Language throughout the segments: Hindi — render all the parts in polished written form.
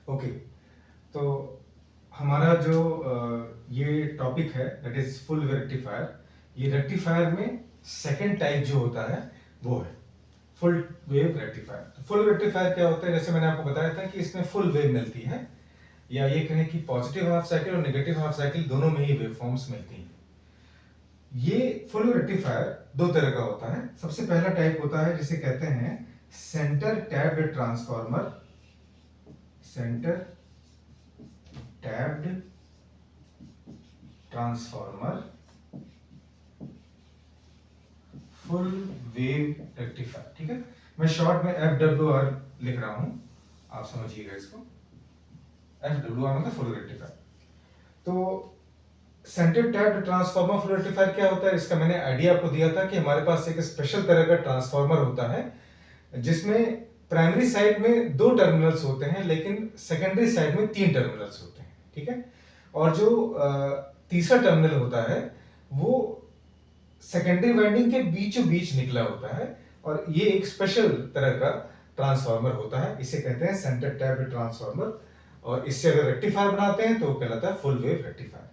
ओके, तो हमारा जो ये टॉपिक है that is full wave rectifier. ये रेक्टिफायर में सेकंड टाइप जो होता है वो है full wave rectifier. Full rectifier क्या होता है, जैसे मैंने आपको बताया था कि इसमें फुल वेव मिलती है, या ये कहें कि पॉजिटिव हाफ साइकिल और नेगेटिव हाफ साइकिल दोनों में ही वेव फॉर्म्स मिलती हैं। ये फुल रेक्टिफायर दो तरह का होता है। सबसे पहला टाइप होता है जिसे कहते हैं centre tapped transformer. Centre tapped transformer full wave rectifier. ठीक है, मैं शॉर्ट में FWR लिख रहा हूं, आप समझिएगा इसको। FWR मतलब फुल रेक्टिफायर। तो centre tapped transformer full rectifier क्या होता है, इसका मैंने आइडिया आपको दिया था कि हमारे पास एक स्पेशल तरह का ट्रांसफार्मर होता है जिसमें प्राइमरी साइड में 2 टर्मिनल्स होते हैं लेकिन सेकेंडरी साइड में 3 टर्मिनल्स होते हैं। ठीक है, और जो तीसरा टर्मिनल होता है वो सेकेंडरी वाइंडिंग के बीचों बीच निकला होता है, और ये एक स्पेशल तरह का ट्रांसफार्मर होता है, इसे कहते हैं सेंटर टैप्ड ट्रांसफार्मर। और इससे अगर रेक्टिफायर बनाते हैं तो वो कहलाता है फुल वेव रेक्टिफायर।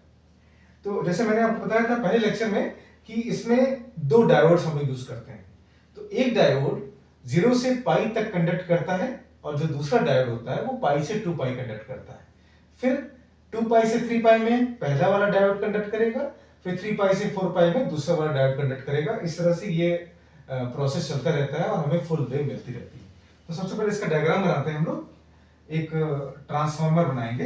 तो जैसे मैंने आपको बताया था पहले लेक्चर में कि इसमें 2 डायोड्स हम लोग यूज करते हैं। तो एक डायोड 0 से पाई तक कंडक्ट करता है, और जो दूसरा डायोड होता है वो पाई से 2 पाई कंडक्ट करता है। फिर 2 पाई से 3 पाई में पहला वाला डायोड कंडक्ट करेगा, फिर 3 पाई से 4 पाई में दूसरा वाला डायोड कंडक्ट करेगा। इस तरह से ये प्रोसेस चलता रहता है और हमें फुल वेव मिलती रहती है। तो सबसे पहले इसका डायग्राम बनाते हैं हम लोग। एक ट्रांसफार्मर बनाएंगे।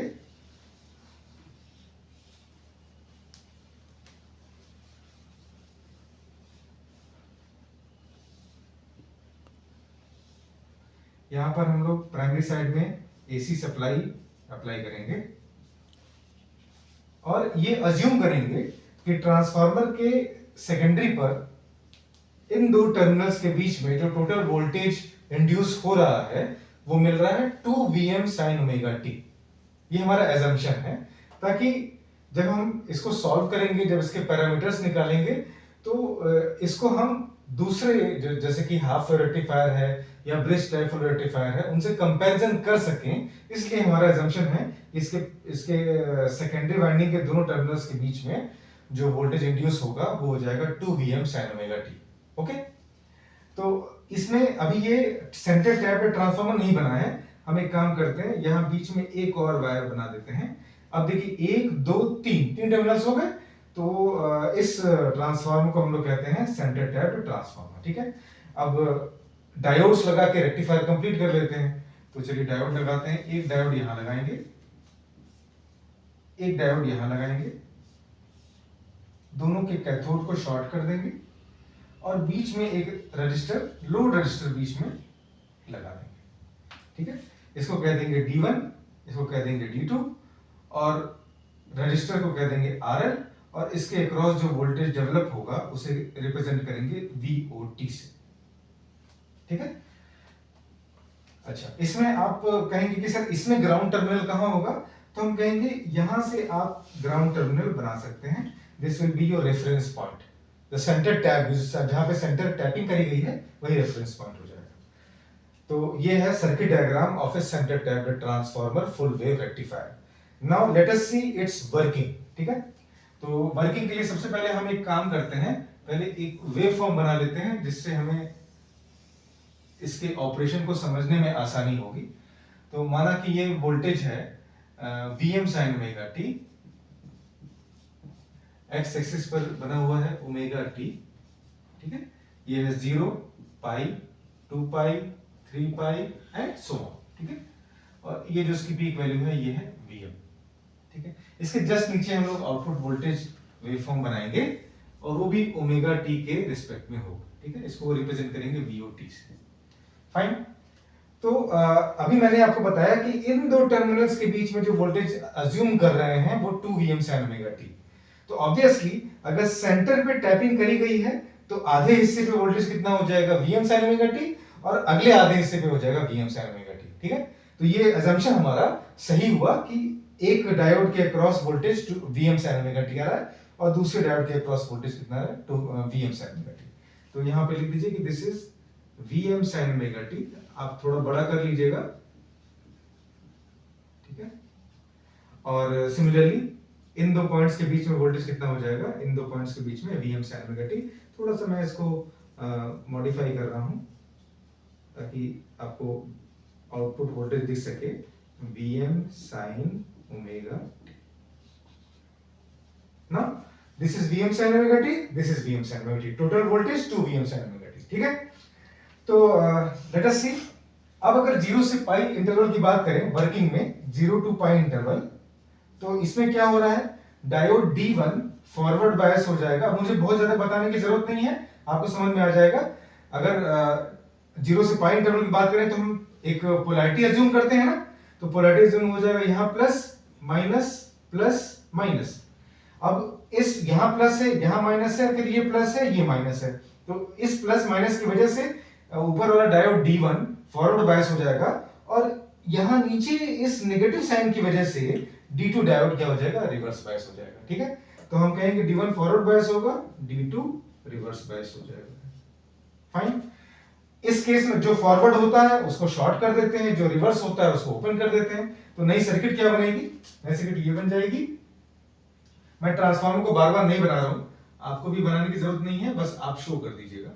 यहां पर हम लोग प्राइमरी साइड में AC सप्लाई अप्लाई करेंगे, और ये अज्यूम करेंगे कि ट्रांसफार्मर के सेकेंडरी पर इन 2 टर्मिनल्स के बीच में जो टोटल वोल्टेज इंड्यूस हो रहा है वो मिल रहा है 2 Vm sin ओमेगा t। ये हमारा एजम्पशन है, ताकि जब हम इसको सॉल्व करेंगे, जब इसके पैरामीटर्स निकालेंगे, तो इसको हम दूसरे जैसे कि हाफ वेव रेक्टिफायर है या ब्रिज टाइप फुल रेक्टिफायर है उनसे कंपैरिजन कर सकें। इसलिए हमारा एजम्पशन है कि इसके इसके सेकेंडरी वाइंडिंग के दोनों टर्मिनल्स के बीच में जो वोल्टेज इंड्यूस होगा वो हो जाएगा 2 Vm sin omega t। Okay, तो इसमें अभी ये सेंटर टैप्ड ट्रांसफार्मर नहीं बना है। हम एक काम करते हैं, यहां बीच में एक और वायर बना देते हैं। अब देखिए 1 2 3 टर्मिनल्स हो गए, तो इस ट्रांसफार्मर को हम लोग कहते हैं सेंटर टैप्ड ट्रांसफार्मर। ठीक है, अब डायोड्स लगा के रेक्टिफायर कंप्लीट कर लेते हैं। तो चलिए डायोड लगाते हैं। एक डायोड यहां लगाएंगे, एक डायोड यहां लगाएंगे, दोनों के कैथोड को शॉर्ट कर देंगे, और बीच में एक रजिस्टर, लोड रजिस्टर बीच में लगा देंगे। ठीक है, इसको कह देंगे D1, इसको कह देंगे D2, और रजिस्टर को कह देंगे RL, और इसके अक्रॉस जो वोल्टेज डेवलप होगा उसे रिप्रेजेंट करेंगे VOT से। ठीक है, अच्छा, इसमें आप कहेंगे कि सर इसमें ग्राउंड टर्मिनल कहां होगा, तो हम कहेंगे यहां से आप ग्राउंड टर्मिनल बना सकते हैं। This will be your reference point. The centre tap जहां पे सेंटर टैपिंग करी गई है वही रेफरेंस पॉइंट हो जाएगा। तो ये है circuit diagram of A centre tapped transformer full wave rectifier. Now let us see it's working. ठीक है, तो वर्किंग के लिए सबसे पहले हम एक काम करते हैं, पहले एक वेव फॉर्म बना लेते हैं जिससे हमें इसके ऑपरेशन को समझने में आसानी होगी। तो माना कि ये वोल्टेज है Vm sin omega t, x axis पर बना हुआ है ओमेगा t। ठीक है, ये है 0 पाई 2 पाई 3 पाई एंड सो ऑन। ठीक है, और ये जो इसकी पीक वैल्यू है ये है Vm। ठीक है, इसके जस्ट नीचे हम लोग आउटपुट वोल्टेज वेवफॉर्म बनाएंगे, और वो भी ओमेगा t के रिस्पेक्ट में होगा। ठीक है, इसको रिप्रेजेंट करेंगे VOT से। फाइन, तो अभी मैंने आपको बताया कि इन 2 टर्मिनल्स के बीच में जो वोल्टेज अज्यूम कर रहे हैं वो 2 Vm sin ओमेगा t। तो ऑब्वियसली अगर सेंटर पे टैपिंग करी गई है तो आधे हिस्से पे वोल्टेज कितना हो जाएगा Vm sin ओमेगा t, और अगले आधे हिस्से पे हो जाएगा Vm sin ओमेगा t। ठीक है, तो ये अजम्पशन हमारा सही हुआ कि एक डायोड के across voltage Vm sin omega t आ रहा है, और दूसरे डायोड के अक्रॉस वोल्टेज कितना आ रहा है, 2 Vm sin ओमेगा t। तो यहां पे लिख दीजिए कि this is Vm sin omega t। आप थोड़ा बड़ा कर लीजिएगा। ठीक है। और सिमिलरली इन दो पॉइंट्स के बीच में वोल्टेज कितना हो जाएगा, इन दो पॉइंट्स के बीच में Vm sin ओमेगा t। थोड़ा सा मैं इसको मॉडिफाई कर रहा हूं ताकि आपको आउटपुट वोल्टेज दिख सके। Vm sin omega t। Now this is Vm sin omega t, this is Vm sin omega t। Total voltage 2 Vm sin omega t, ठीक है। तो लेट अस सी, अब अगर 0 से पाई इंटरवल की बात करें वर्किंग में, 0 टू पाई इंटरवल, तो इसमें क्या हो रहा है, डायोड D1 फॉरवर्ड बायस हो जाएगा। मुझे बहुत ज्यादा बताने की जरूरत नहीं है, आपको समझ में आ जाएगा। अगर 0 से पाई इंटरवल की बात करें तो हम एक पोलैरिटी अज्यूम करते हैं ना, तो पोलैरिटी अज्यूम हो जाएगा यहां प्लस माइनस। अब इस यहां प्लस है, यहां माइनस है, फिर ये प्लस है, ये माइनस है, तो इस प्लस माइनस की वजह से ऊपर वाला डायोड D1 फॉरवर्ड बायस हो जाएगा, और यहां नीचे इस नेगेटिव साइन की वजह से D2 डायोड क्या हो जाएगा, रिवर्स बायस हो जाएगा, ठीक है। तो हम कहेंगे D1 फॉरवर्ड बायस होगा, D2 रिवर्स बायस हो जाएगा। फाइन। इस केस में जो फॉरवर्ड होता है उसको शॉर्ट कर देते हैं, जो रिवर्स होता है उसको ओपन कर देते हैं। तो नई सर्किट क्या बनेगी, नई सर्किट ये बन जाएगी। मैं ट्रांसफार्मर को बार बार नहीं बना रहा हूं, आपको भी बनाने की जरूरत नहीं है, बस आप शो कर दीजिएगा।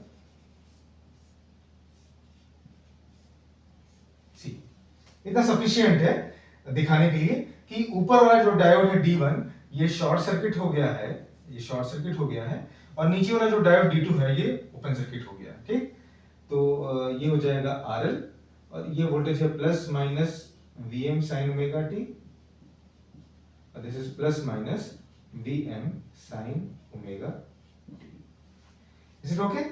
इतना सफिशिएंट है दिखाने के लिए कि ऊपर वाला जो डायोड है D1 ये शॉर्ट सर्किट हो गया है, ये शॉर्ट सर्किट हो गया है, और नीचे वाला जो डायोड D2 है ये ओपन सर्किट हो गया, ठीक। तो ये हो जाएगा RL, और ये वोल्टेज है plus minus Vm sin omega t, और this is plus minus Vm sin omega t। Is it okay?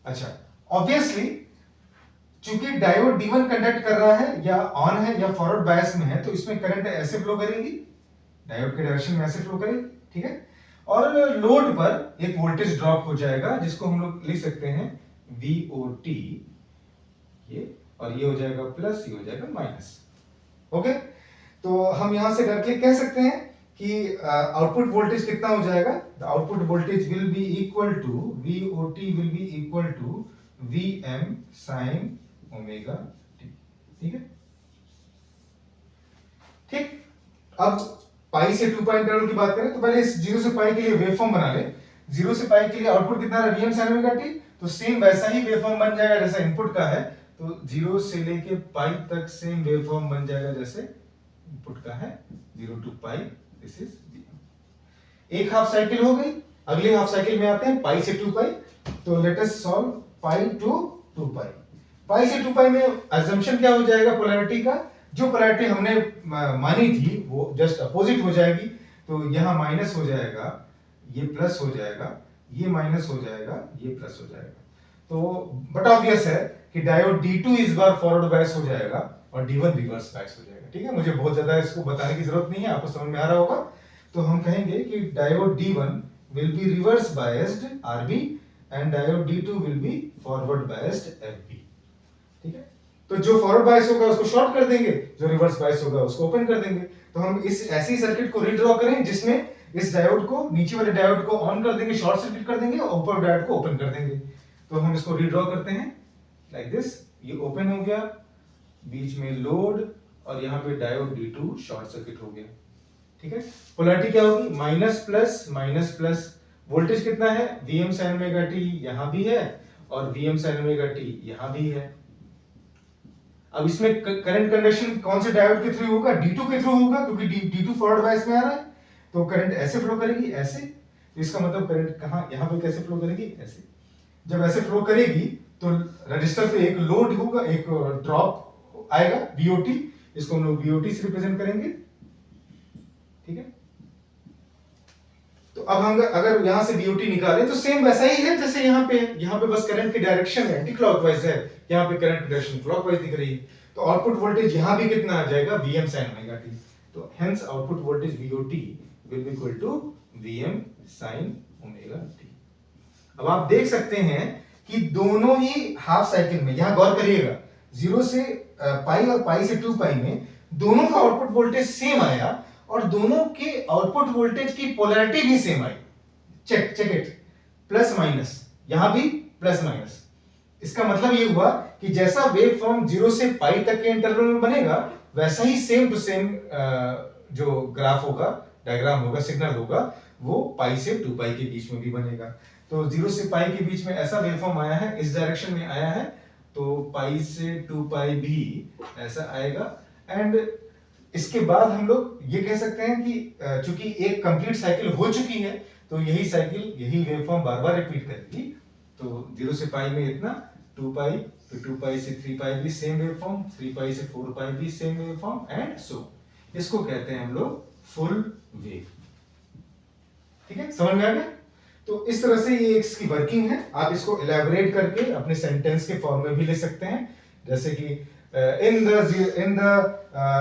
अच्छा, ऑब्वियसली चूंकि डायोड D1 कंडक्ट कर रहा है या ऑन है या फॉरवर्ड बायस में है, तो इसमें करंट ऐसे फ्लो करेगी, डायोड के डायरेक्शन में ऐसे फ्लो करेगी, ठीक है। और लोड पर एक वोल्टेज ड्रॉप हो जाएगा जिसको हम लोग लिख सकते हैं VOT, ये, और ये हो जाएगा प्लस, ये हो जाएगा माइनस। ओके, तो हम यहां से डायरेक्टली कह सकते हैं कि आउटपुट वोल्टेज कितना हो जाएगा, the output voltage will be equal to, VOT will be equal to Vm sin omega t, ठीक है। ठीक, अब पाई से 2 पाई इंटरवल की बात करें तो पहले इस 0 से पाई के लिए वेवफॉर्म बना ले। 0 से पाई के लिए आउटपुट कितना रहा, Vm sin ओमेगा t, तो सेम वैसा ही वेवफॉर्म बन जाएगा जैसा इनपुट का है। तो 0 से लेके पाई तक सेम वेवफॉर्म बन जाएगा जैसे इनपुट का है, 0 to pi, this is Vm। एक हाफ साइकिल हो गई, अगले हाफ साइकिल में आते हैं पाई से 2 पाई। तो let us solve pi to 2 pi. Pi से 2 पाई में अजम्पशन क्या हो जाएगा पोलैरिटी का, जो पोलैरिटी हमने मानी थी वो जस्ट अपोजिट हो जाएगी। तो यहां माइनस हो जाएगा, ये प्लस हो जाएगा, ये माइनस हो जाएगा, ये प्लस हो जाएगा। तो बट ऑब्वियस है कि डायोड D2 इस बार फॉरवर्ड बायस हो जाएगा और D1 रिवर्स बायस हो जाएगा, ठीक है। मुझे बहुत ज्यादा इसको बताने की जरूरत नहीं है, आपको समझ में आ रहा होगा। तो हम कहेंगे कि diode D1 will be reverse biased RB and diode D2 will be forward biased FB, ठीक है। तो जो फॉरवर्ड बायस होगा उसको शॉर्ट कर देंगे, जो रिवर्स बायस होगा उसको ओपन कर देंगे। तो हम इस ऐसी सर्किट को रीड्रॉ करें जिसमें इस डायोड को, नीचे वाले डायोड को ऑन कर देंगे, शॉर्ट सर्किट कर देंगे, और ऊपर डायोड को ओपन कर देंगे। तो हम इसको रीड्रॉ करते हैं लाइक दिस। ये ओपन हो गया, बीच में लोड, और यहाँ पे डायोड D2 शॉर्ट सर्किट हो गया, ठीक है। पोलैरिटी क्या होगी, माइनस प्लस। वोल्टेज कितना है, Vm sin ओमेगा t यहां भी है और Vm sin ओमेगा t यहां भी है। अब इसमें करंट कंडक्शन कौन से डायोड के थ्रू होगा, D2 के थ्रू होगा, क्योंकि D2 फॉरवर्ड बायस में आ रहा है। तो करंट ऐसे फ्लो करेगी, ऐसे। तो इसका मतलब करंट कहां, यहां पे कैसे फ्लो करेगी, ऐसे। जब ऐसे फ्लो करेगी तो रजिस्टर पे एक लोड होगा, एक ड्रॉप आएगा VOT, इसको हम लोग VOT से रिप्रेजेंट करेंगे, ठीक है। तो अब हम अगर यहां से VOT निकालें तो सेम वैसा ही है जैसे यहाँ पे बस करंट की डायरेक्शन एंटी क्लॉकवाइज है, यहाँ पे करंट की डायरेक्शन क्लॉकवाइज दिख रही है। तो आउटपुट वोल्टेज यहाँ भी कितना आ जाएगा, Vm sin ओमेगा t। तो hence output voltage VOT will be equal to Vm sin omega t। अब आप देख सकते हैं कि दोनों ही हाफ साइकिल में, यहां गौर करिएगा, 0 से पाई और पाई से 2 पाई में दोनों का आउटपुट वोल्टेज सेम आया, और दोनों के आउटपुट वोल्टेज की पोलैरिटी भी सेम आई। चेक इट, प्लस माइनस, यहां भी प्लस माइनस। इसका मतलब ये हुआ कि जैसा वेव फॉर्म 0 से पाई तक के इंटरवल में बनेगा वैसा ही सेम टू सेम जो ग्राफ होगा, डायग्राम होगा, सिग्नल होगा, वो पाई से 2 पाई के बीच में भी बनेगा। तो 0 से पाई के बीच में ऐसा वेवफॉर्म आया है, इस डायरेक्शन में आया है, तो पाई से 2 पाई भी ऐसा आएगा। एंड इसके बाद हम लोग ये कह सकते हैं कि चूंकि एक कंप्लीट साइकिल हो चुकी है, तो यही साइकिल, यही वेवफॉर्म बार बार रिपीट करेगी। तो 0 से पाई में इतना, 2 पाई, फिर 2 पाई से 3 पाई भी सेम वेवफॉर्म, 3 पाई से 4 पाई भी सेम वेवफॉर्म, एंड सो। इसको कहते हैं हम लोग फुल वेव। ठीक है, समझ में आ गया? तो इस तरह से ये इसकी वर्किंग है। आप इसको इलैबोरेट करके अपने सेंटेंस के फॉर्म में भी ले सकते हैं, जैसे कि in the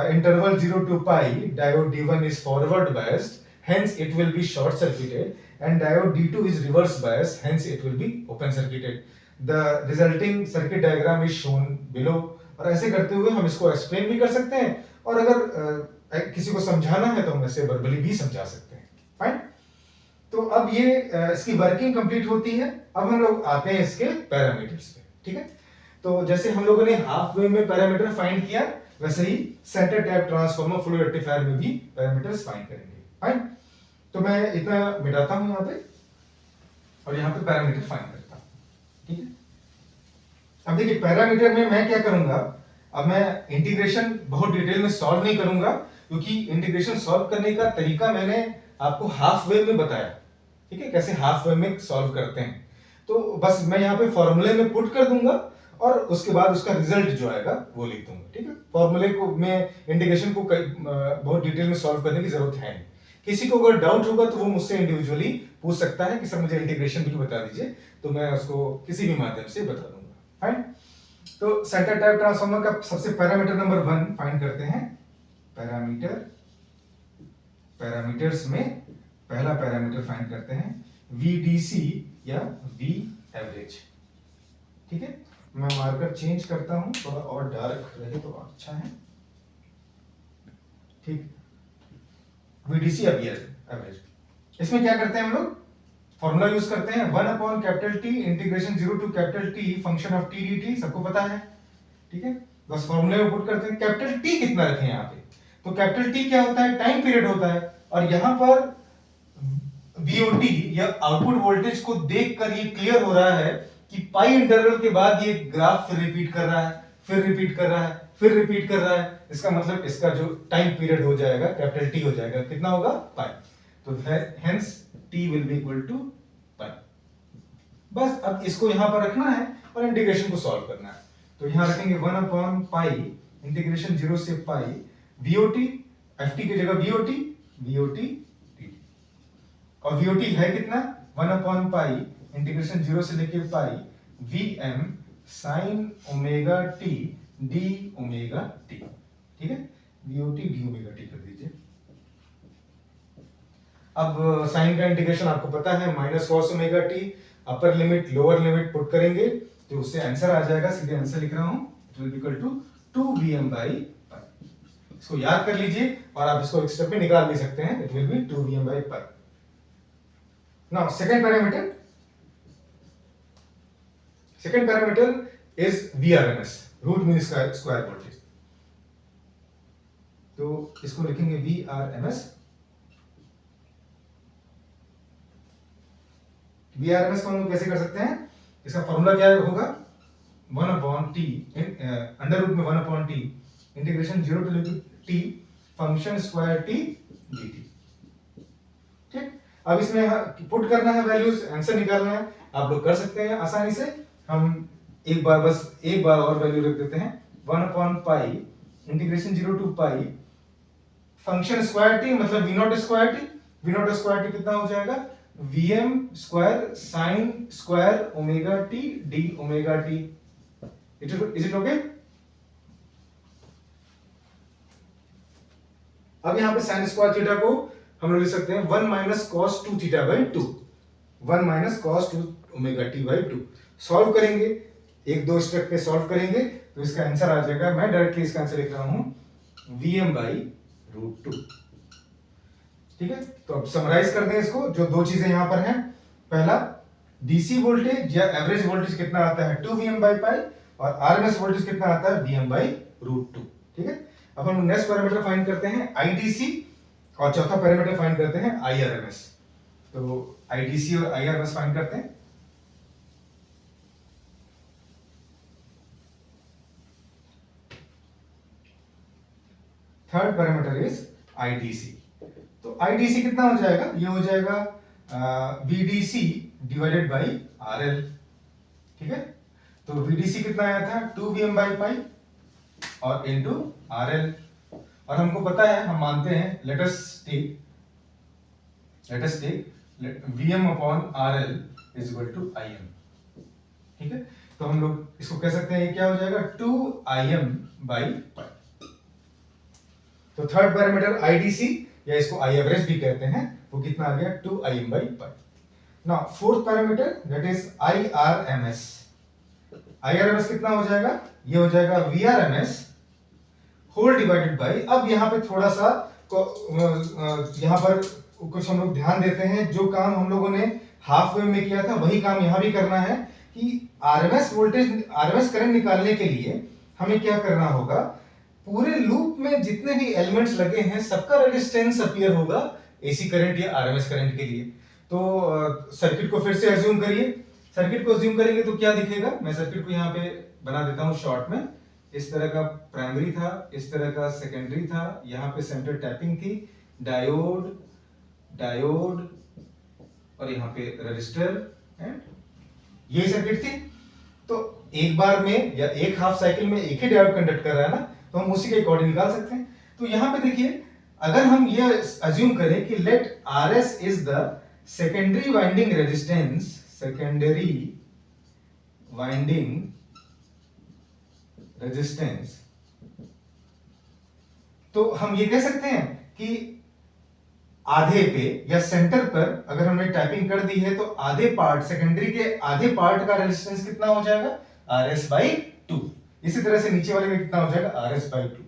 interval 0 to pi, diode D1 is forward biased, hence it will be short circuited, and diode D2 is reverse biased, hence it will be open circuited. The resulting circuit diagram is shown below. और ऐसे करते हुए हम इसको एक्सप्लेन भी कर सकते हैं, और अगर किसी को समझाना है तो हम ऐसे वर्बली भी समझा सकते हैं। फाइन। तो अब ये इसकी वर्किंग कंप्लीट होती है। अब हम लोग आते हैं इसके पैरामीटर्स पे। ठीक है, तो जैसे हम लोगों ने हाफ वेव में पैरामीटर फाइंड किया, वैसे ही centre tap transformer full rectifier में भी पैरामीटर्स फाइंड करेंगे। फाइन। तो मैं इतना मिटाता हूं यहां पे, और यहां पे पैरामीटर फाइंड करता हूं। ठीक है, अब देखिए पैरामीटर में मैं क्या करूंगा, अब मैं इंटीग्रेशन बहुत डिटेल में सॉल्व नहीं करूंगा, क्योंकि इंटीग्रेशन सॉल्व करने का तरीका मैंने आपको हाफ वेव में बताया। ठीक है, कैसे हाफ वेव में सॉल्व करते हैं। तो बस मैं यहाँ पे फॉर्मूले में पुट कर दूंगा, और उसके बाद उसका रिजल्ट जो आएगा वो लिख दूंगा। ठीक है, फॉर्मूले को में इंटीग्रेशन को बहुत डिटेल में सॉल्व करने की जरूरत है नहीं। किसी को अगर डाउट होगा तो वो मुझसे इंडिविजुअली पूछ सकता है कि सर मुझे इंटीग्रेशन भी बता दीजिए, तो मैं उसको किसी भी माध्यम से बता दूंगा। फाइन। तो सेंटर टाइप ट्रांसफार्मर का सबसे पैरामीटर नंबर 1 फाइंड करते हैं। पैरामीटर्स में पहला पैरामीटर फाइंड करते हैं VDC या V एवरेज। ठीक है, मैं मार्कर चेंज करता हूं, थोड़ा और डार्क रहे तो अच्छा है। ठीक, VDC या V एवरेज। इसमें क्या करते हैं हम लोग, फॉर्मूला यूज करते हैं 1/T integration 0 to T function of T dt, सबको पता है। ठीक है, बस फॉर्मूले में पुट करते हैं। कैपिटल T कितना रखें यहाँ पे, तो कैपिटल T क्या होता है, टाइम पीरियड होता है, और यहां पर VOT या आउटपुट वोल्टेज को देखकर ये क्लियर हो रहा है कि पाई इंटरवल के बाद ये ग्राफ फिर रिपीट कर रहा है, फिर रिपीट कर रहा है, फिर रिपीट कर रहा है। इसका मतलब इसका जो टाइम पीरियड हो जाएगा कैपिटल T हो जाएगा, कितना होगा, पाई। तो hence T will be equal to pi. बस अब इसको यहां पर रखना है और इंटीग्रेशन को सॉल्व करना है। तो यहां रखेंगे 1/पाई इंटीग्रेशन 0 से पाई VOT, FT की जगह VOT T, और VOT है कितना, 1/पाई इंटीग्रेशन 0 से लेके पाई VM sin omega t d omega t। ठीक है, VOT d ओमेगा t कर दीजिए। अब साइन का इंटीग्रेशन आपको पता है, minus cos omega t, upper limit lower limit put करेंगे तो उससे आंसर आ जाएगा। सीधे आंसर लिख रहा हूं, it will be equal to 2Vm by pi. इसको याद कर लीजिए, और आप इसको एक स्टेप में निकाल भी सकते हैं। It will be 2Vm by pi. Now second parameter is VRMS, root mean square voltage. तो इसको लिखेंगे VRMS। VRMS को हम लोग कैसे कर सकते हैं, इसका फॉर्मूला क्या होगा, 1/T अंडर रूट में 1/T integration 0 to T function square T dt। ठीक, अब इसमें पुट करना है वैल्यूज, आंसर निकालना है। आप लोग कर सकते हैं आसानी से। हम एक बार और वैल्यू रख देते हैं, 1/पाई integration 0 to pi function square T मतलब V0 square T। V0 square T कितना हो जाएगा, Vm square sine square omega T d omega T। Is it okay? अब यहां पे साइन स्क्वायर थीटा को हम लोग लिख सकते हैं 1 minus cos 2 theta by 2, 1 minus cos 2 omega t by 2। Solve करेंगे, एक दो स्टेप पे सॉल्व करेंगे तो इसका आंसर आ जाएगा। मैं डायरेक्टली इसका आंसर लिख रहा हूं Vm बाई रूट 2। ठीक है, तो अब समराइज कर दें इसको। जो दो चीजें यहां पर हैं, पहला डीसी वोल्टेज या एवरेज वोल्टेज कितना आता है 2Vm बाई पाई, और आरएमएस वोल्टेज कितना आता है Vm बाई रूट 2। ठीक है, अब हम नेक्स्ट पैरामीटर फाइंड करते हैं आईडीसी और चौथा पैरामीटर फाइंड करते हैं आईआरएमएस। तो आईडीसी और आईआरएमएस फाइंड करते हैं। Third parameter is IDC. तो आईडीसी कितना हो जाएगा, ये हो जाएगा वीडीसी डिवाइडेड बाई आरएल। ठीक है, तो वीडीसी कितना आया था 2vm बाई पाई और इनटू आरएल। और हमको पता है, हम मानते हैं, let us take vm upon RL is equal to im। ठीक है, तो हम लोग इसको कह सकते हैं, ये क्या हो जाएगा 2im बाई पाई। तो थर्ड पैरामीटर आईडीसी या इसको आई एवरेज भी कहते हैं, वो कितना आ गया 2im by pi. Now fourth parameter that is IRMS. IRMS कितना हो जाएगा, ये हो जाएगा वीआरएमएस होल डिवाइडेड बाई। अब यहाँ पे थोड़ा सा यहाँ पर कुछ हम लोग ध्यान देते हैं, जो काम हम लोगों ने हाफ वेव में किया था वही काम यहाँ भी करना है कि आरएमएस वोल्टेज, आरएमएस करंट निकालने के लिए हमें क्या करना होगा, पूरे लूप में जितने भी एलिमेंट्स लगे हैं सबका रेजिस्टेंस अपीयर होगा एसी करंट या आरएमएस करंट के लिए। तो सर्किट को फिर से अज्यूम करिए। सर्किट को अज्यूम करेंगे तो क्या दिखेगा, मैं सर्किट को यहाँ पे बना देता हूँ शॉर्ट में। इस तरह का प्राइमरी था, इस तरह का सेकेंडरी था, यहाँ पे सेंटर टैपिंग थी, डायोड और यहाँ पे रजिस्टर एंड यही सर्किट थी। तो एक बार में या एक हाफ साइकिल में एक ही डायोड कंडक्ट कर रहा है ना, तो हम उसी के अकॉर्डिंग निकाल सकते हैं। तो यहाँ पे देखिए, अगर हम ये अज्यूम करें कि let RS is the secondary winding resistance, secondary winding resistance, तो हम ये कह सकते हैं कि आधे पे या सेंटर पर अगर हमने टाइपिंग कर दी है तो आधे पार्ट, सेकेंडरी के आधे पार्ट का रेजिस्टेंस कितना हो जाएगा RS बाई 2। इसी तरह से नीचे वाले में कितना हो जाएगा RS बाई 2।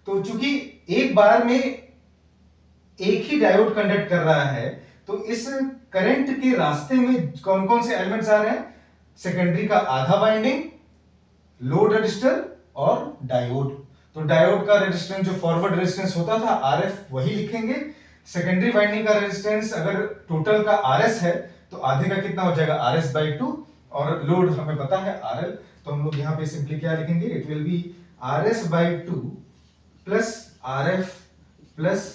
तो चूंकि एक बार में एक ही डायोड कंडक्ट कर रहा है, तो इस करंट के रास्ते में कौन कौन से एलिमेंट्स आ रहे हैं, सेकेंडरी का आधा वाइंडिंग, लोड रजिस्टर और डायोड। तो डायोड का रेजिस्टेंस जो फॉरवर्ड रेजिस्टेंस होता था RF वही लिखेंगे। सेकेंडरी वाइंडिंग का रेजिस्टेंस अगर टोटल का RS है तो आधे का कितना हो जाएगा RS बाई 2 और लोड हमें पता है RL। तो हम लोग यहाँ पे सिंपली क्या लिखेंगे, it will B RS by 2 plus RF plus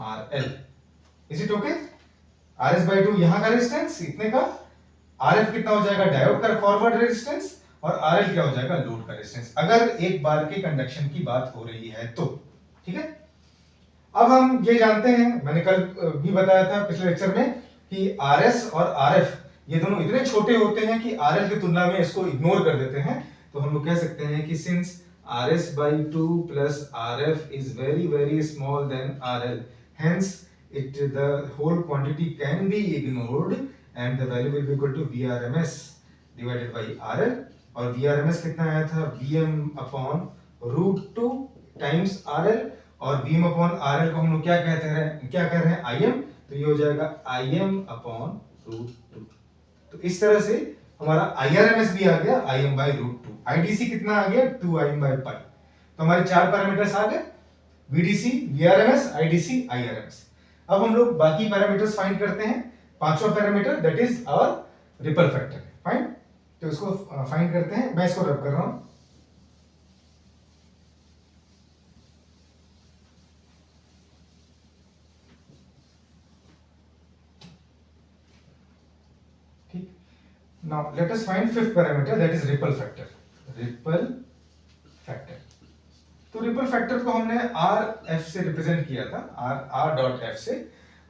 RL। Is it okay? RS by 2 यहाँ का रेजिस्टेंस इतने का, RF कितना हो जाएगा डायोड का फॉरवर्ड रेजिस्टेंस और RL क्या हो जाएगा लोड का रेजिस्टेंस, अगर एक बार के कंडक्शन की बात हो रही है तो। ठीक है, अब हम ये जानते हैं, मैंने कल भी बताया था पिछले लेक्चर में कि RS और RF ये दोनों इतने छोटे होते हैं कि RL की तुलना में इसको इग्नोर कर देते हैं। तो हम लोग कह सकते हैं कि since RS by 2 plus RF is very very small than RL, hence the whole quantity can be ignored and the value will be equal to VRMS divided by RL। और VRMS कितना आया था, VM upon root 2 times RL, और Vm अपॉन RL को हम लोग क्या कहते हैं, क्या कह रहे हैं IM, तो ये हो जाएगा IM अपॉन रूट 2। तो इस तरह से हमारा IRMS भी आ गया IM बाई रूट 2। IDC कितना आ गया 2IM बाई पाई। तो हमारे चार पैरामीटर्स आ गए, VDC, VRMS, IDC, IRMS। अब हम लोग बाकी पैरामीटर्स फाइंड करते हैं। पांचवा parameter that is our ripple factor. Fine, तो इसको फाइंड करते हैं। मैं इसको रब कर रहा हूं। Now let us find fifth parameter, that is ripple factor। ripple factor, तो ripple factor को हमने RF से रिप्रेजेंट किया था, R डॉट F से,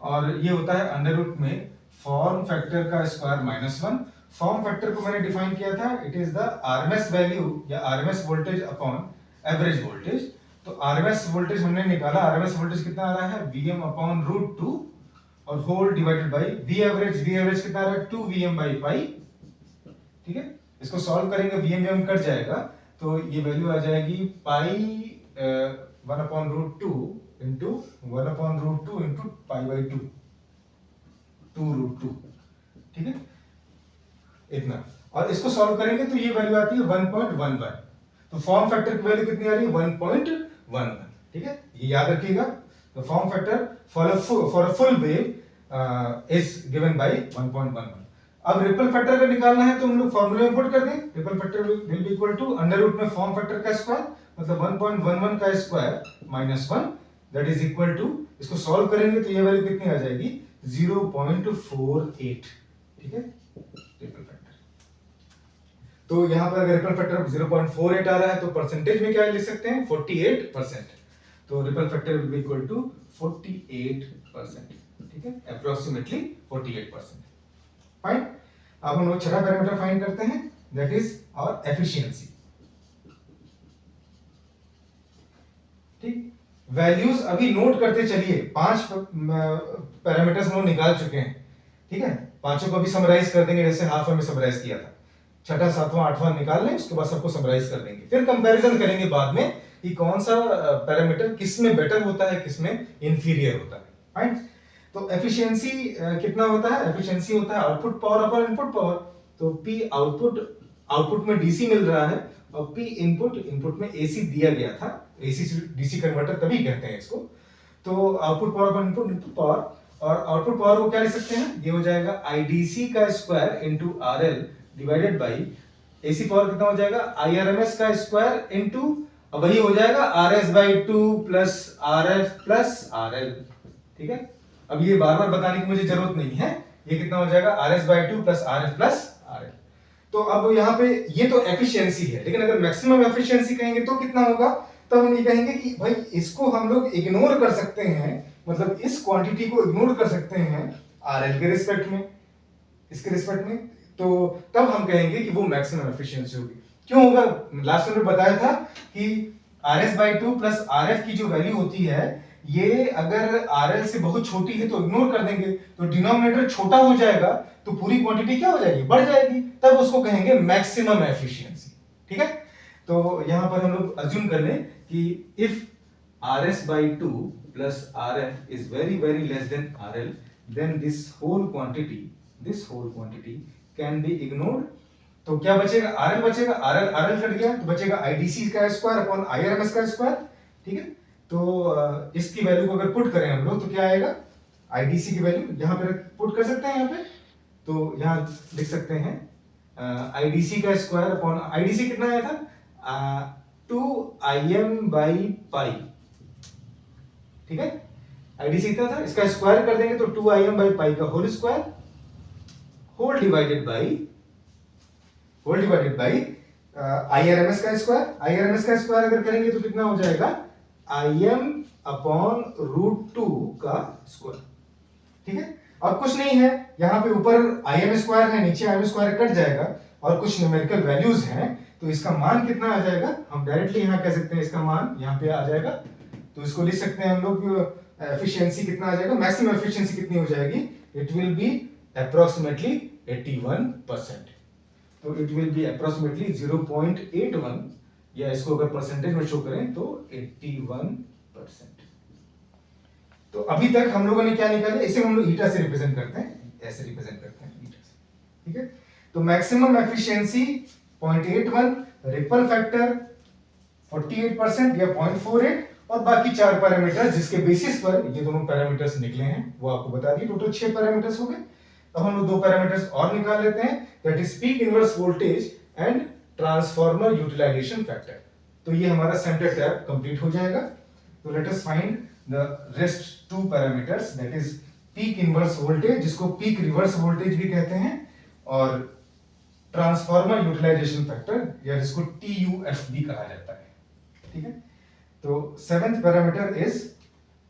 और ये होता है अंडर रूट में फॉर्म फैक्टर का स्क्वायर -1। फॉर्म फैक्टर को मैंने डिफाइन किया था, it is the RMS value या RMS voltage upon average voltage. तो RMS वोल्टेज हमने निकाला, RMS वोल्टेज कितना आ रहा है Vm अपॉन रूट 2 और whole divided by V average. V average कितना आ रहा है 2Vm बाई पाई। ठीक है, इसको सॉल्व करेंगे, Vm कट जाएगा तो ये वैल्यू आ जाएगी pi 1 upon root 2 into 1 upon root 2 into pi by 2, 2 रूट 2। ठीक है, इतना। और इसको सॉल्व करेंगे तो ये वैल्यू आती है 1.11। तो फॉर्म फैक्टर की वैल्यू कितनी आ रही है 1.11। ठीक है, ये याद रखिएगा। The form factor for a full wave is given by 1.11। अब रिपल फैक्टर का निकालना है तो हम लोग फॉर्मूले में पुट कर दें। Ripple factor will be equal to under root में फॉर्म फैक्टर का स्क्वायर, मतलब 1.11 का स्क्वायर minus 1, that is equal to, इसको सॉल्व करेंगे तो ये वैल्यू कितनी आ जाएगी, 0.48। ठीक है, रिपल फैक्टर। तो यहां पर अगर रिपल फैक्टर 0.48 आ रहा है तो परसेंटेज में क्या लिख सकते हैं, 48%। तो ripple factor will be equal to 48%। ठीक है, अप्रोक्सीमेटली 48%। फाइन। अब हम लोग छठा पैरामीटर फाइंड करते हैं, दैट इज आवर एफिशिएंसी। ठीक, वैल्यूज अभी नोट करते चलिए। 5 पैरामीटर्स हम लोग निकाल चुके हैं। ठीक है, पांचों को अभी समराइज कर देंगे जैसे हाफ में समराइज किया था। छठा, सातवां, आठवां निकाल लें, उसके बाद सबको समराइज कर देंगे, फिर कंपैरिजन करेंगे बाद में कि कौन सा पैरामीटर किस में बेटर होता है, किस में इंफीरियर होता है। फाइन। तो एफिशिएंसी कितना होता है, एफिशिएंसी होता है output power upon input power. तो P आउटपुट में DC मिल रहा है और P इनपुट में AC दिया गया था। AC से DC कन्वर्टर तभी कहते हैं इसको। तो output power upon input power, और आउटपुट पावर को क्या लिख सकते हैं, ये हो जाएगा IDC का square into RL divided by AC power कितना हो जाएगा, IRMS का स्क्वायर इनटू, वही हो जाएगा RS/2 plus RF plus RL। ठीक है, अब ये बार बार बताने की मुझे जरूरत नहीं है, ये कितना हो जाएगा, RS/2 plus RF plus RL। तो अब यहाँ पे ये तो एफिशिएंसी है, लेकिन अगर मैक्सिमम एफिशिएंसी कहेंगे तो कितना होगा, तब हम ये कहेंगे कि भाई इसको हम लोग इग्नोर कर सकते हैं, मतलब इस क्वांटिटी को इग्नोर कर सकते हैं RL के रिस्पेक्ट में, इसके रिस्पेक्ट में, तो तब हम कहेंगे कि वो मैक्सिमम एफिशिएंसी होगी। क्यों होगा, लास्ट में बताया था कि RS/2 प्लस RF की जो वैल्यू होती है, ये अगर RL से बहुत छोटी है तो इग्नोर कर देंगे, तो डिनोमिनेटर छोटा हो जाएगा तो पूरी क्वांटिटी क्या हो जाएगी, बढ़ जाएगी, तब उसको कहेंगे मैक्सिमम एफिशिएंसी। ठीक है, तो यहां पर हम लोग अज्यूम कर लें कि if RS/2 plus RF is very very less than RL, then this whole quantity can be ignored। तो क्या बचेगा, RL बचेगा, RL कट गया तो बचेगा IDC का स्क्वायर अपॉन IRMS का स्क्वायर। ठीक है, तो इसकी वैल्यू को अगर पुट करें हम लोग तो क्या आएगा, IDC की वैल्यू यहां पर पुट कर सकते हैं, यहां पे तो यहां लिख सकते हैं IDC का स्क्वायर अपॉन, IDC कितना आया था, 2Im/पाई। ठीक है, IDC कितना था, इसका स्क्वायर कर देंगे तो 2Im/पाई का whole square whole divided by IRMS का स्क्वायर। IRMS का स्क्वायर अगर करेंगे तो कितना हो जाएगा, Im/√2 का स्क्वायर। ठीक है, अब कुछ नहीं है, यहां पे ऊपर Im स्क्वायर है, नीचे Im स्क्वायर कट जाएगा और कुछ न्यूमेरिकल वैल्यूज हैं, तो इसका मान कितना आ जाएगा, हम डायरेक्टली यहां कह सकते हैं इसका मान यहां पे आ जाएगा। तो इसको लिख सकते हैं हम लोग, एफिशिएंसी कितना आ जाएगा, मैक्सिमम एफिशिएंसी कितनी हो जाएगी, इट विल बी अप्रोक्सीमेटली 81%। तो इट विल बी अप्रोक्सीमेटली 0.81, या इसको अगर परसेंटेज में शो करें तो 81%। तो अभी तक हम लोगों ने क्या निकाला, इसे हम लोग ईटा से रिप्रेजेंट करते हैं, ऐसे रिप्रेजेंट करते हैं ईटा से। ठीक है, तो मैक्सिमम एफिशिएंसी 0.81, रिपल फैक्टर 48% या 0.48, और बाकी 4 पैरामीटर जिसके बेसिस पर ये दोनों पैरामीटर्स निकले हैं वो आपको बता दिए। टोटल 6 पैरामीटर्स हो गए। अब हम लोग 2 पैरामीटर्स और निकाल लेते हैं, that is peak inverse voltage and transformer utilization factor. तो ये हमारा सेंटर टैब कंप्लीट हो जाएगा। तो let us find the rest 2 parameters, that is peak inverse voltage, जिसको पीक रिवर्स वोल्टेज भी कहते हैं, और ट्रांसफार्मर यूटिलाइजेशन फैक्टर, या जिसको TUF भी कहा जाता है। ठीक है, तो 7th parameter is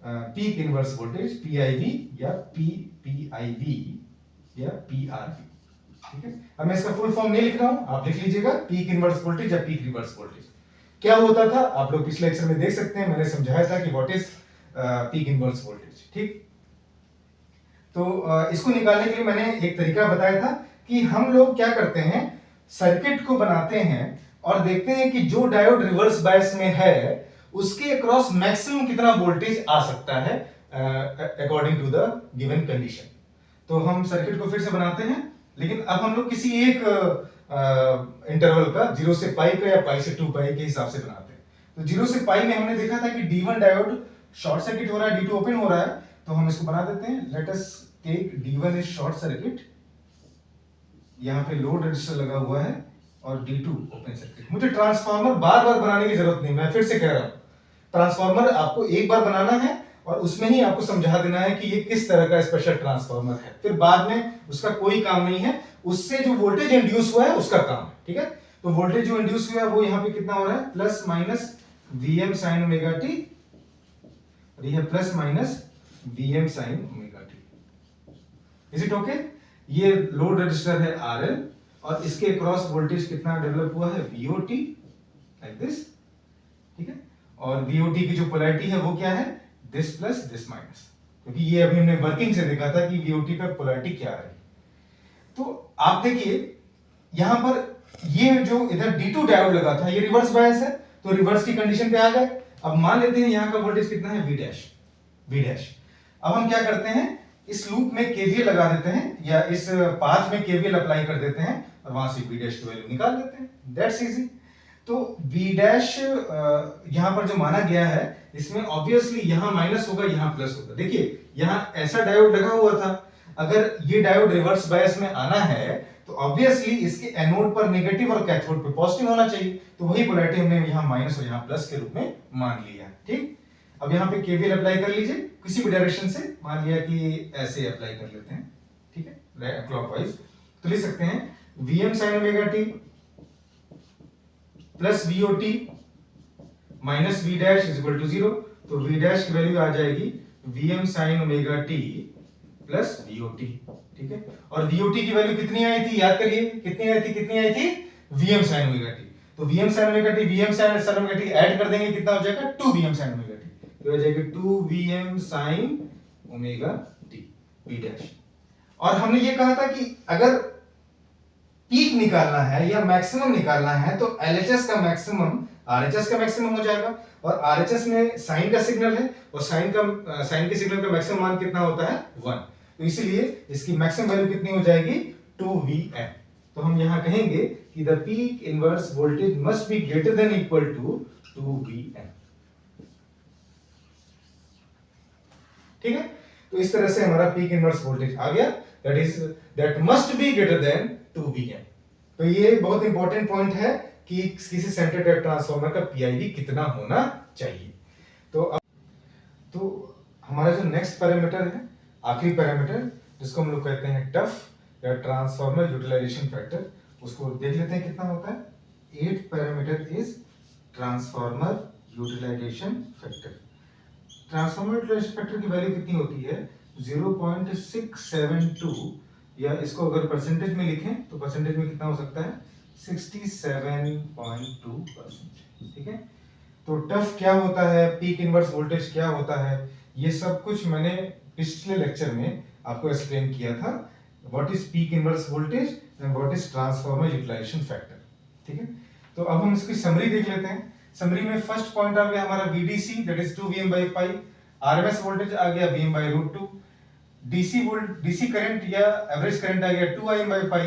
peak inverse voltage, PIV या PPIV या PRV। ठीक है, अब मैं इसका फुल फॉर्म नहीं लिख रहा हूं, आप लिख लीजिएगा, पीक इनवर्स वोल्टेज या पीक रिवर्स वोल्टेज। क्या होता था आप लोग पिछले लेक्चर में देख सकते हैं, मैंने समझाया था कि what is peak inverse voltage. ठीक, तो इसको निकालने के लिए मैंने एक तरीका बताया था कि हम लोग क्या करते हैं, सर्किट को बनाते हैं और देखते हैं कि जो डायोड रिवर्स बायस में है उसके अक्रॉस मैक्सिमम कितना वोल्टेज आ सकता है according to the given condition. तो हम सर्किट को फिर से बनाते हैं, लेकिन अब हम लोग किसी एक इंटरवल का 0 से पाई का या पाई से 2 पाई के हिसाब से बनाते हैं। तो 0 से पाई में हमने देखा था कि D1 डायोड शॉर्ट सर्किट हो रहा है, D2 ओपन हो रहा है, तो हम इसको बना देते हैं। Let us take D1 is short circuit, यहाँ पे लोड रजिस्टर लगा हुआ है, और D2 ओपन सर्किट। मुझे ट्रांसफार्मर बार बार बनाने की जरूरत नहीं, मैं फिर से कह रहा हूं, ट्रांसफार्मर आपको एक बार बनाना है और उसमें ही आपको समझा देना है कि ये किस तरह का स्पेशल ट्रांसफार्मर है, फिर बाद में उसका कोई काम नहीं है, उससे जो वोल्टेज इंड्यूस हुआ है उसका काम है, ठीक है। तो वोल्टेज जो इंड्यूस हुआ है वो यहाँ पे कितना हो रहा है, plus minus Vm sin omega T, और ये plus minus Vm sin omega T. Is it okay? ये लोड रजिस्टर है RL और इसके अक्रॉस वोल्टेज कितना डेवलप हुआ है, VOT, लाइक दिस, ठीक है। और VOT की जो पोलैरिटी है वो क्या है, दिस प्लस दिस माइनस, क्योंकि ये अभी हमने वर्किंग से देखा था कि VOT का पोलैरिटी क्या है। तो आप देखिए यहां पर ये जो इधर D2 डायोड लगा था ये रिवर्स बायस है, तो रिवर्स की कंडीशन पे आ गए। अब मान लेते हैं यहां का वोल्टेज कितना है, V डैश। अब हम क्या करते हैं, इस लूप में KVL लगा देते हैं या इस पाथ में KVL अप्लाई कर देते हैं और वहां से V डैश की वैल्यू निकाल लेते हैं, दैट्स इजी। तो V डैश यहां पर जो माना गया है इसमें ऑब्वियसली यहां माइनस होगा, यहां प्लस होगा। देखिए यहां ऐसा डायोड लगा हुआ था, अगर ये डायोड रिवर्स बायस में आना है तो ऑब्वियसली इसके एनोड पर नेगेटिव और कैथोड पे पॉजिटिव होना चाहिए, तो वही पोलैरिटी हमने यहां माइनस और यहां प्लस के रूप में मान लिया, ठीक। अब यहां पे KVL अप्लाई कर लीजिए किसी भी डायरेक्शन से, मान लिया कि ऐसे अप्लाई कर लेते हैं, ठीक है, क्लॉकवाइज। तो लिख सकते हैं Vm sin omega T plus VOT minus V dash is equal to 0। तो V डैश की वैल्यू आ जाएगी Vm sin omega T plus VOT, ठीक है। और VOT की वैल्यू कितनी आई थी, याद करिए कितनी आई थी Vm sin ओमेगा टी। तो Vm sin omega T, Vm sin omega T add कर देंगे, कितना हो जाएगा 2 Vm sin ओमेगा टी, तो हो जाएगा 2 Vm sin omega T V dash. और हमने ये कहा था कि अगर पीक निकालना है या मैक्सिमम निकालना है तो LHS का मैक्सिमम RHS का मैक्सिमम हो जाएगा, और RHS में साइन का सिग्नल है और साइन के सिग्नल का मैक्सिमम मान कितना होता है 1, तो इसीलिए इसकी मैक्सिमम वैल्यू कितनी हो जाएगी 2Vm। तो हम यहां कहेंगे कि the peak inverse voltage must be greater than equal to 2Vm, ठीक है। तो इस तरह से हमारा पीक इनवर्स वोल्टेज आ गया, that must be greater then 2Vm। तो ये बहुत इंपॉर्टेंट पॉइंट है कि किसी सेंटर टाइप ट्रांसफार्मर का PIV कितना होना चाहिए। तो हमारा जो नेक्स्ट पैरामीटर है, आखिरी पैरामीटर जिसको हम लोग कहते हैं टफ या ट्रांसफार्मर यूटिलाइजेशन फैक्टर, उसको देख लेते हैं कितना होता है। 8th parameter is transformer utilization factor. Transformer utilization factor की वैल्यू कितनी होती है, 0.672, या इसको अगर परसेंटेज में लिखें तो परसेंटेज में कितना हो सकता है 67.2%, ठीक है। तो टफ क्या होता है, पीक इनवर्स वोल्टेज क्या होता है, ये सब कुछ मैंने पिछले लेक्चर में आपको एक्सप्लेन किया था। What is peak inverse voltage and what is transformer utilization factor, ठीक है। तो अब हम इसकी समरी देख लेते हैं। समरी में फर्स्ट पॉइंट आ गया हमारा VDC, that is 2Vm/pi। RMS voltage आ गया Vm/√2। DC करंट या एवरेज करंट आ गया 2Im/pi।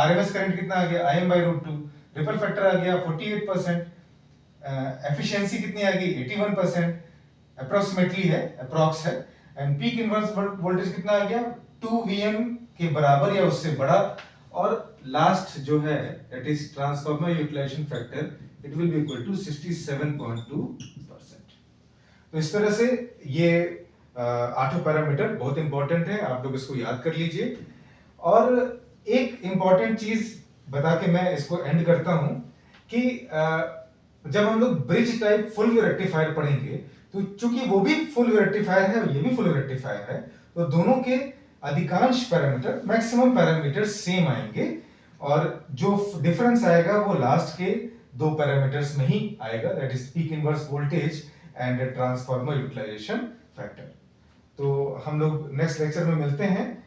RMS करंट कितना आ गया Im/√2। रिपल फैक्टर आ गया 48%। एफिशिएंसी कितनी आ गई 81%, अप्रोक्सीमेटली है, अप्रॉक्स है। एंड पीक इनवर्स वोल्टेज कितना आ गया 2Vm के बराबर या उससे बड़ा। और लास्ट जो है that is transformer utilization factor, it will be equal to 67.2%। तो इस तरह से ये 8 पैरामीटर बहुत इंपॉर्टेंट है, आप लोग इसको याद कर लीजिए। और एक इंपॉर्टेंट चीज बता के मैं इसको एंड करता हूं कि जब हम लोग bridge type full wave rectifier पढ़ेंगे तो चूंकि वो भी फुल वेव रेक्टिफायर है और ये भी फुल वेव रेक्टिफायर है, तो दोनों के अधिकांश पैरामीटर, मैक्सिमम पैरामीटर सेम आएंगे, और जो डिफरेंस आएगा वो लास्ट के 2 पैरामीटर्स में ही आएगा, that is peak inverse voltage and transformer utilization factor. तो हम लोग नेक्स्ट लेक्चर में मिलते हैं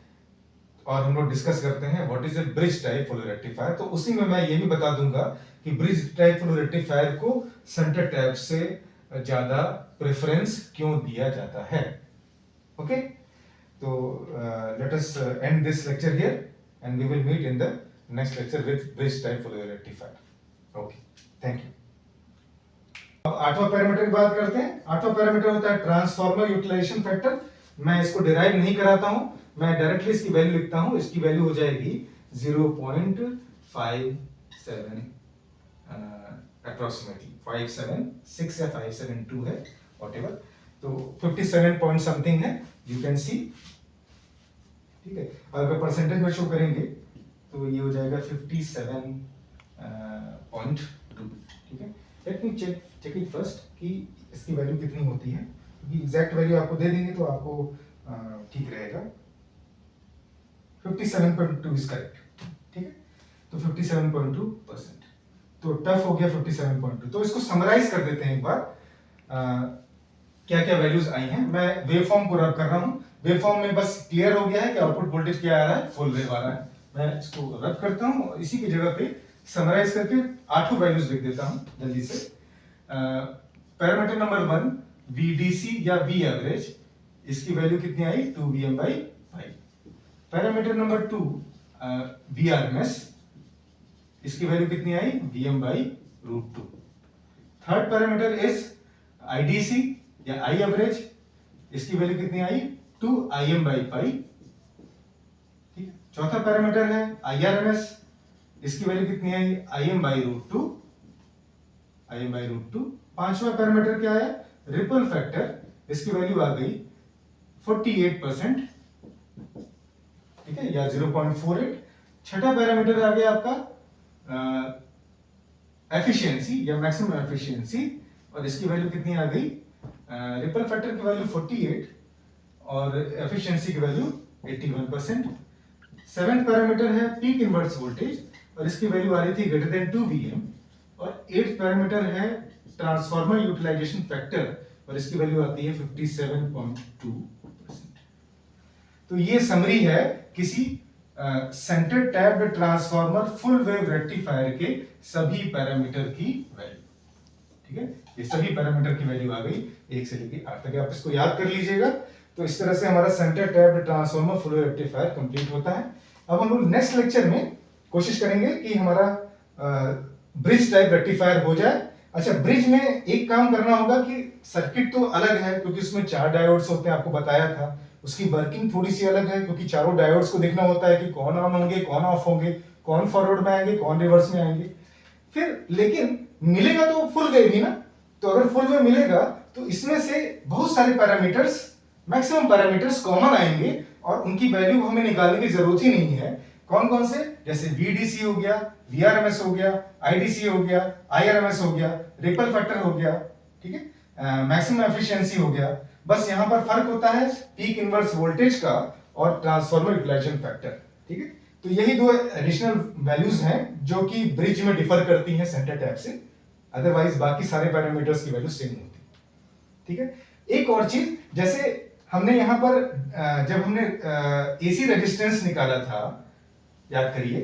और हम लोग डिस्कस करते हैं what is a bridge type full rectifier. तो उसी में मैं ये भी बता दूंगा कि ब्रिज टाइप फुल रेक्टिफायर को सेंटर टाइप से ज्यादा प्रेफरेंस क्यों दिया जाता है। ओके, तो let us end this lecture here and we will meet in the next lecture with bridge type full rectifier. Okay, thank you. अब आठवां पैरामीटर की बात करते हैं। आठवां पैरामीटर होता है ट्रांसफार्मर यूटिलाइजेशन फैक्टर। मैं इसको डिराइव नहीं कराता हूं, मैं डायरेक्टली इसकी वैल्यू लिखता हूं। इसकी वैल्यू हो जाएगी 0.57 अप्रोक्सीमेटली 576 या 572 है, व्हाटएवर। तो 57 पॉइंट समथिंग है, यू कैन सी। ठीक है, और अगर परसेंटेज में शो करेंगे तो ये हो जाएगा 57.2। ठीक है, let me check it first कि इसकी वैल्यू कितनी होती है, क्योंकि एग्जैक्ट वैल्यू आपको दे देंगे तो आपको ठीक रहेगा। 57.2 इज करेक्ट। ठीक है, तो 57.2%। तो टफ हो गया 57.2। तो इसको समराइज कर देते हैं एक बार, क्या क्या वैल्यूज आई हैं। मैं वेवफॉर्म को रब कर रहा हूं। वेवफॉर्म में बस क्लियर हो गया है कि आउटपुट वोल्टेज क्या आ रहा है, फुल वेव आ रहा है। मैं इसको रब करता हूं और इसी की जगह पे समराइज करके 8 वैल्यूज लिख देता हूं जल्दी से। पैरामीटर नंबर 1 VDC या V एवरेज, इसकी वैल्यू कितनी आई 2Vm/5। पैरामीटर नंबर 2 VRMS, इसकी वैल्यू कितनी आई Vm/√2। Third parameter is IDC या I एवरेज, इसकी वैल्यू कितनी आई 2Im/pi। ठीक है, चौथा पैरामीटर है IRMS, इसकी वैल्यू कितनी आई Im/√2। पांचवा पैरामीटर क्या है रिपल फैक्टर, इसकी वैल्यू आ गई 48%। ठीक है, या 0.48। छठा पैरामीटर आ गया आपका एफिशिएंसी या मैक्सिमम एफिशिएंसी, और इसकी वैल्यू कितनी आ गई, रिपल फैक्टर की वैल्यू 48 और एफिशिएंसी की वैल्यू 81%। सेवेंथ पैरामीटर है पीक इनवर्स वोल्टेज, और इसकी वैल्यू आ रही थी ग्रेटर देन 2 Vm। और एट्थ पैरामीटर है ट्रांसफार्मर यूटिलाइजेशन फैक्टर, और इसकी वैल्यू आती है 57.2%। तो ये समरी है किसी centre tapped transformer full wave rectifier के सभी पैरामीटर की वैल्यू। ठीक है, ये सभी पैरामीटर की वैल्यू आ गई 1 से लेकर 8 तक। आप इसको याद कर लीजिएगा। तो इस तरह से हमारा centre tapped transformer full wave rectifier complete होता है। अब हम लोग नेक्स्ट लेक्चर में कोशिश करेंगे कि हमारा ब्रिज टाइप रेक्टिफायर हो जाए। अच्छा, ब्रिज में एक काम करना होगा कि सर्किट तो अलग है क्योंकि उसमें 4 डायोड्स होते हैं, आपको बताया था। उसकी वर्किंग थोड़ी सी अलग है क्योंकि चारों डायोड्स को देखना होता है कि कौन ऑन होंगे, कौन ऑफ होंगे, कौन फॉरवर्ड में आएंगे, कौन रिवर्स में आएंगे। फिर लेकिन मिलेगा तो फुल वेव ही ना। तो अगर फुल वेव मिलेगा तो इसमें से बहुत सारे पैरामीटर्स, मैक्सिमम पैरामीटर्स कॉमन आएंगे और उनकी वैल्यू हमें निकालने की जरूरत ही नहीं है। कौन कौन से, जैसे VDC हो गया, VRMS हो गया, IDC हो गया, IRMS हो गया, रिपल फैक्टर हो गया। ठीक है, मैक्सिमम एफिशिएंसी हो गया। बस यहां पर फर्क होता है पीक इनवर्स वोल्टेज का और ट्रांसफार्मर यूटिलाइजेशन फैक्टर। ठीक है, तो यही दो एडिशनल वैल्यूज हैं जो कि ब्रिज में डिफर करती हैं सेंटर टैप से। अदरवाइज बाकी सारे पैरामीटर्स की वैल्यू सेम होती है। ठीक है, एक और चीज, जैसे हमने यहां पर जब हमने AC रेजिस्टेंस निकाला था, याद करिए,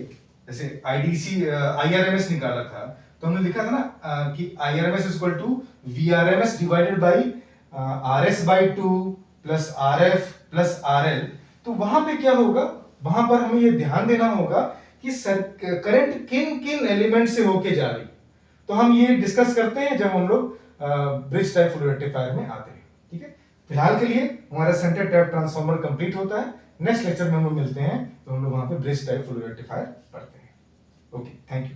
जैसे IRMS निकाला था, तो हमने लिखा था ना कि IRMS is equal to VRMS divided by RS/2 plus RF plus RL। तो वहां पे क्या होगा, वहां पर हमें ये ध्यान देना होगा कि करंट किन किन एलिमेंट से होके जा रही है। तो हम ये डिस्कस करते हैं जब हम लोग ब्रिज टाइप फुल रेक्टिफायर में आते हैं। ठीक है, फिलहाल के लिए हमारा सेंटर टैप ट्रांसफार्मर कंप्लीट होता है। नेक्स्ट लेक्चर में हम मिलते हैं तो हम लोग वहां पे ब्रिज टाइप फुल रेक्टिफायर पढ़ते हैं। Okay, thank you.